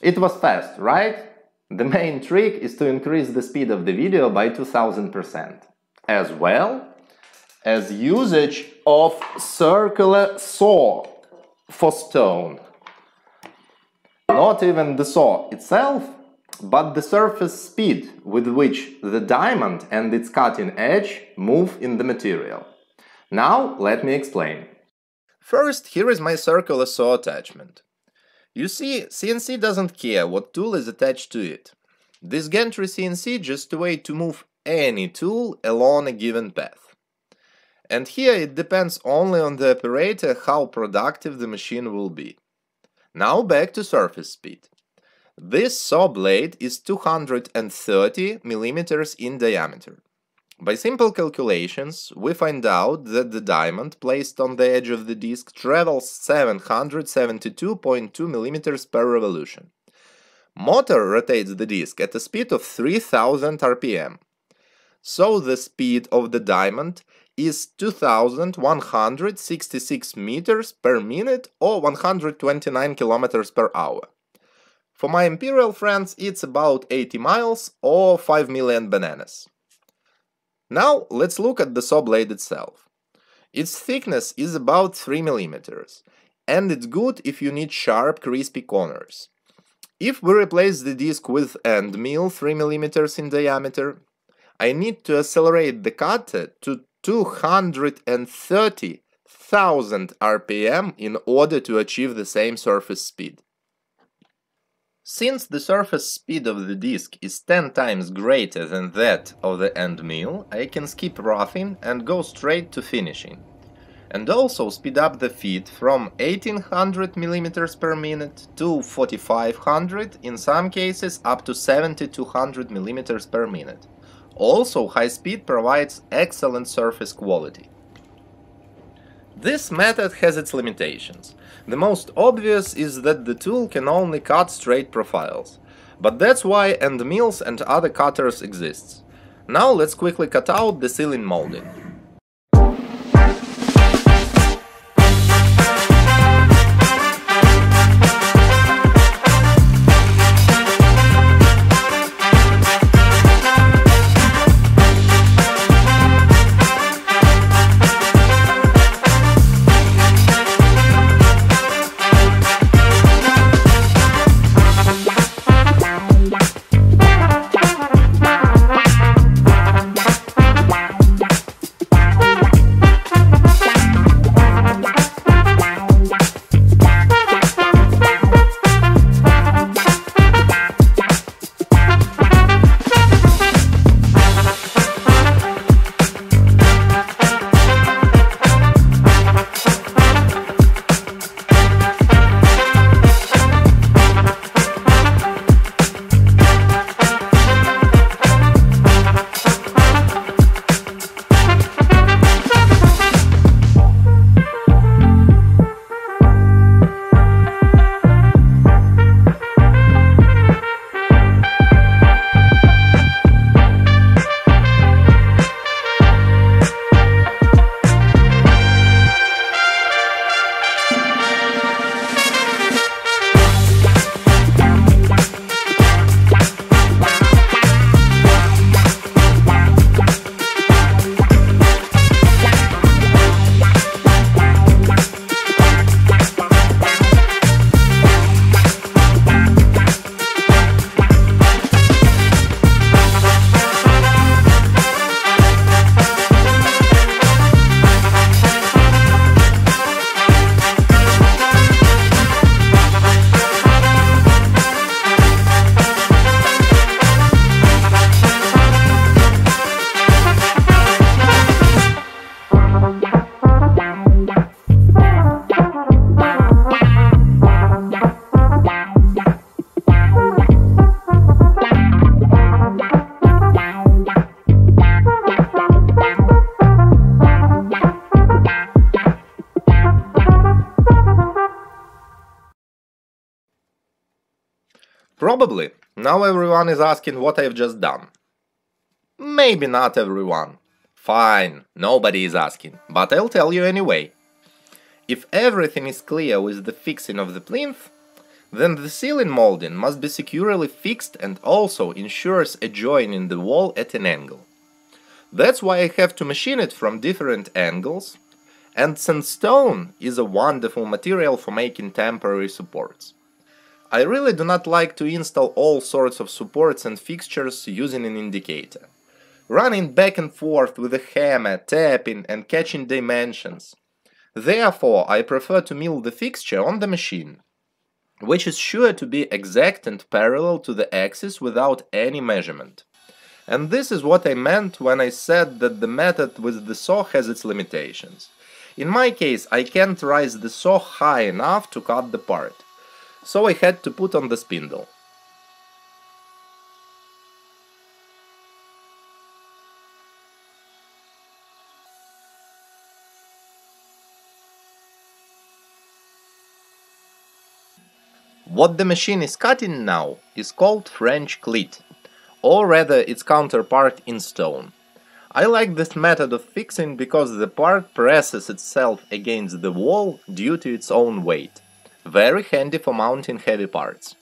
It was fast, right? The main trick is to increase the speed of the video by 2000%, as well as usage of circular saw for stone. Not even the saw itself, but the surface speed with which the diamond and its cutting edge move in the material. Now let me explain. First, here is my circular saw attachment. You see, CNC doesn't care what tool is attached to it. This gantry CNC just a way to move any tool along a given path. And here it depends only on the operator how productive the machine will be. Now back to surface speed. This saw blade is 230 mm in diameter. By simple calculations, we find out that the diamond placed on the edge of the disc travels 772.2 mm per revolution. Motor rotates the disc at a speed of 3000 rpm. So the speed of the diamond is 2166 meters per minute or 129 kilometers per hour. For my imperial friends, it's about 80 miles or 5 million bananas. Now let's look at the saw blade itself. Its thickness is about 3 mm, and it's good if you need sharp, crispy corners. If we replace the disc with end mill 3 mm in diameter, I need to accelerate the cutter to 230,000 rpm in order to achieve the same surface speed. Since the surface speed of the disc is 10 times greater than that of the end mill, I can skip roughing and go straight to finishing. And also speed up the feed from 1800 mm per minute to 4500, in some cases up to 7200 mm per minute. Also, high speed provides excellent surface quality. This method has its limitations. The most obvious is that the tool can only cut straight profiles. But that's why end mills and other cutters exist. Now let's quickly cut out the ceiling molding. Probably. Now everyone is asking what I've just done. Maybe not everyone. Fine, nobody is asking, but I'll tell you anyway. If everything is clear with the fixing of the plinth, then the ceiling molding must be securely fixed and also ensures a join in the wall at an angle. That's why I have to machine it from different angles, and sandstone is a wonderful material for making temporary supports. I really do not like to install all sorts of supports and fixtures using an indicator. Running back and forth with a hammer, tapping and catching dimensions. Therefore, I prefer to mill the fixture on the machine, which is sure to be exact and parallel to the axis without any measurement. And this is what I meant when I said that the method with the saw has its limitations. In my case, I can't raise the saw high enough to cut the part, so I had to put on the spindle. What the machine is cutting now is called French cleat, or rather its counterpart in stone. I like this method of fixing because the part presses itself against the wall due to its own weight. Very handy for mounting heavy parts.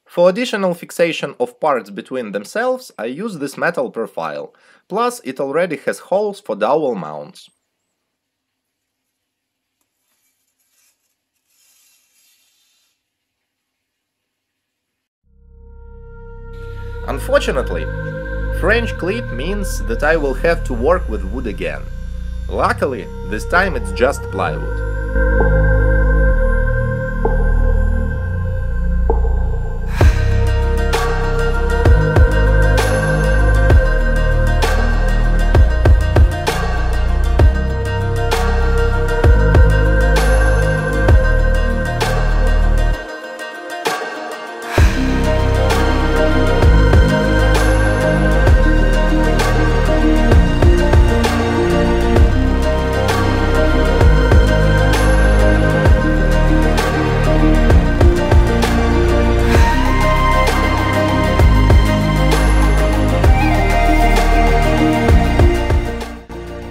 For additional fixation of parts between themselves, I use this metal profile, plus it already has holes for dowel mounts. Unfortunately, French cleat means that I will have to work with wood again. Luckily, this time it's just plywood.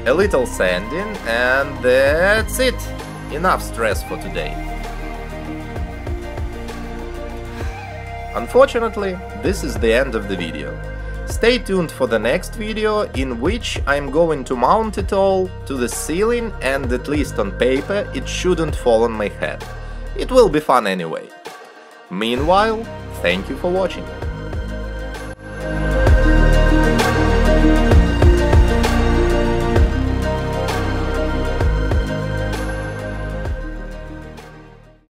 A little sanding, and that's it! Enough stress for today. Unfortunately, this is the end of the video. Stay tuned for the next video, in which I'm going to mount it all to the ceiling, and at least on paper it shouldn't fall on my head. It will be fun anyway. Meanwhile, thank you for watching.